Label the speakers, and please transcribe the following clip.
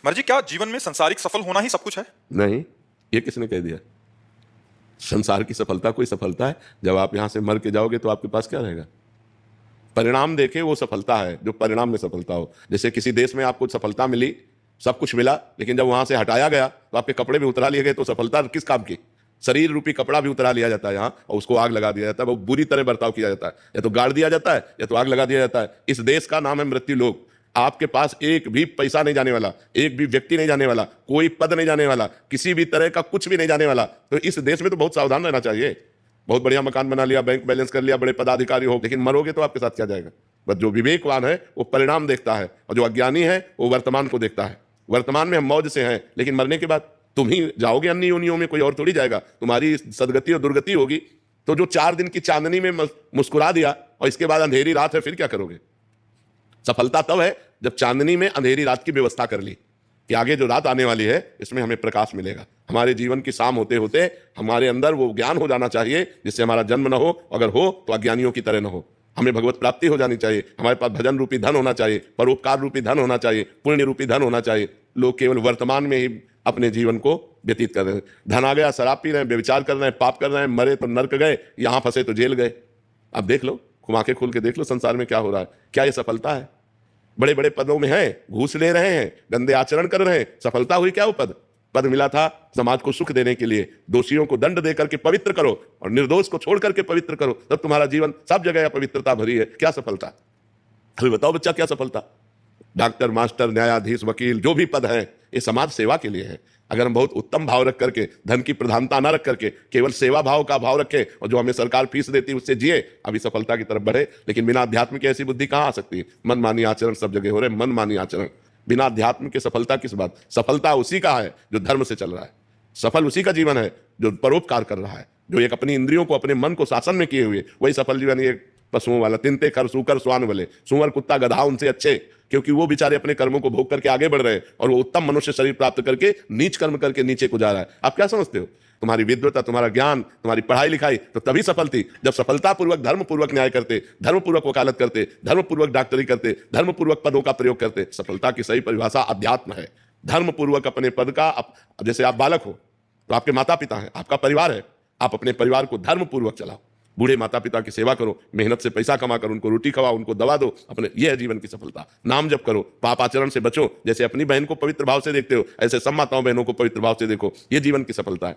Speaker 1: महाराज जी, क्या जीवन में संसारिक सफल होना ही सब कुछ है?
Speaker 2: नहीं, ये किसने कह दिया? संसार की सफलता कोई सफलता है? जब आप यहां से मर के जाओगे तो आपके पास क्या रहेगा? परिणाम देखे वो सफलता है, जो परिणाम में सफलता हो। जैसे किसी देश में आपको सफलता मिली, सब कुछ मिला, लेकिन जब वहां से हटाया गया तो आपके कपड़े भी उतरा लिए गए, तो सफलता किस काम की? शरीर रूपी कपड़ा भी उतरा लिया जाता है यहाँ, और उसको आग लगा दिया जाता है। वो बुरी तरह बर्ताव किया जाता है, या तो गाड़ दिया जाता है या तो आग लगा दिया जाता है। इस देश का नाम है मृत्यु लोक। आपके पास एक भी पैसा नहीं जाने वाला, एक भी व्यक्ति नहीं जाने वाला, कोई पद नहीं जाने वाला, किसी भी तरह का कुछ भी नहीं जाने वाला। तो इस देश में तो बहुत सावधान रहना चाहिए। बहुत बढ़िया मकान बना लिया, बैंक बैलेंस कर लिया, बड़े पदाधिकारी हो, लेकिन मरोगे तो आपके साथ क्या जाएगा? बस जो विवेकवान है वो परिणाम देखता है, और जो अज्ञानी है वो वर्तमान को देखता है। वर्तमान में हम मौज से हैं, लेकिन मरने के बाद तुम ही जाओगे अन्य योनियों में, कोई और थोड़ी जाएगा। तुम्हारी सदगति और दुर्गति होगी। तो जो 4 दिन की चांदनी में मुस्कुरा दिया और इसके बाद अंधेरी रात है, फिर क्या करोगे? सफलता तब है जब चांदनी में अंधेरी रात की व्यवस्था कर ली कि आगे जो रात आने वाली है इसमें हमें प्रकाश मिलेगा। हमारे जीवन की शाम होते होते हमारे अंदर वो ज्ञान हो जाना चाहिए जिससे हमारा जन्म न हो, अगर हो तो अज्ञानियों की तरह न हो। हमें भगवत प्राप्ति हो जानी चाहिए, हमारे पास भजन रूपी धन होना चाहिए, परोपकार रूपी धन होना चाहिए, पुण्य रूपी धन होना चाहिए। लोग केवल वर्तमान में ही अपने जीवन को व्यतीत कर रहे हैं। धन आ गया, शराब पी रहे हैं, व्यभिचार कर रहे हैं, पाप कर रहे हैं, मरे तो नर्क गए, यहां फंसे तो जेल गए। अब देख लो, आंखें खोल के देख लो संसार में क्या हो रहा है। क्या ये सफलता है? बड़े बड़े पदों में हैं, घूस ले रहे हैं, गंदे आचरण कर रहे हैं, सफलता हुई क्या? वो पद मिला था समाज को सुख देने के लिए। दोषियों को दंड देकर के पवित्र करो और निर्दोष को छोड़ करके पवित्र करो, तब तुम्हारा जीवन सब जगह पवित्रता भरी है। क्या सफलता? अभी बताओ बच्चा, क्या सफलता? डॉक्टर, मास्टर, न्यायाधीश, वकील, जो भी पद है ये समाज सेवा के लिए है। अगर हम बहुत उत्तम भाव रख करके, धन की प्रधानता न रख करके केवल सेवा भाव का भाव रखें और जो हमें सरकार फीस देती है उससे जिए, अभी सफलता की तरफ बढ़े। लेकिन बिना अध्यात्म की ऐसी बुद्धि कहां आ सकती है? मनमानी आचरण सब जगह हो रहे, मनमानी आचरण। बिना अध्यात्म के सफलता किस बात? सफलता उसी का है जो धर्म से चल रहा है। सफल उसी का जीवन है जो परोपकार कर रहा है, जो एक अपनी इंद्रियों को, अपने मन को शासन में किए हुए, वही सफल जीवन। ये पशुओं वाला तिनते खर सूकर स्वान वाले, सुअर कुत्ता गधा उनसे अच्छे, क्योंकि वो बेचारे अपने कर्मों को भोग करके आगे बढ़ रहे हैं और वो उत्तम मनुष्य शरीर प्राप्त करके नीच कर्म करके नीचे को जा रहा है। आप क्या समझते हो? तुम्हारी विद्वता, तुम्हारा ज्ञान, तुम्हारी पढ़ाई लिखाई तो तभी सफल थी जब सफलता पूर्वक, धर्म पूर्वक न्याय करते, धर्म पूर्वक वकालत करते, धर्म पूर्वक डॉक्टरी करते, धर्म पूर्वक पदों का प्रयोग करते। सफलता की सही परिभाषा अध्यात्म है। धर्म पूर्वक अपने पद का, जैसे आप बालक हो तो आपके माता पिता हैं, आपका परिवार है, आप अपने परिवार को धर्म पूर्वक चलाओ। बूढ़े माता पिता की सेवा करो, मेहनत से पैसा कमा कर उनको रोटी खवाओ, उनको दवा दो, अपने, यह है जीवन की सफलता। नाम जप करो, पाप आचरण से बचो। जैसे अपनी बहन को पवित्र भाव से देखते हो, ऐसे सब माताओं बहनों को पवित्र भाव से देखो। यह जीवन की सफलता है।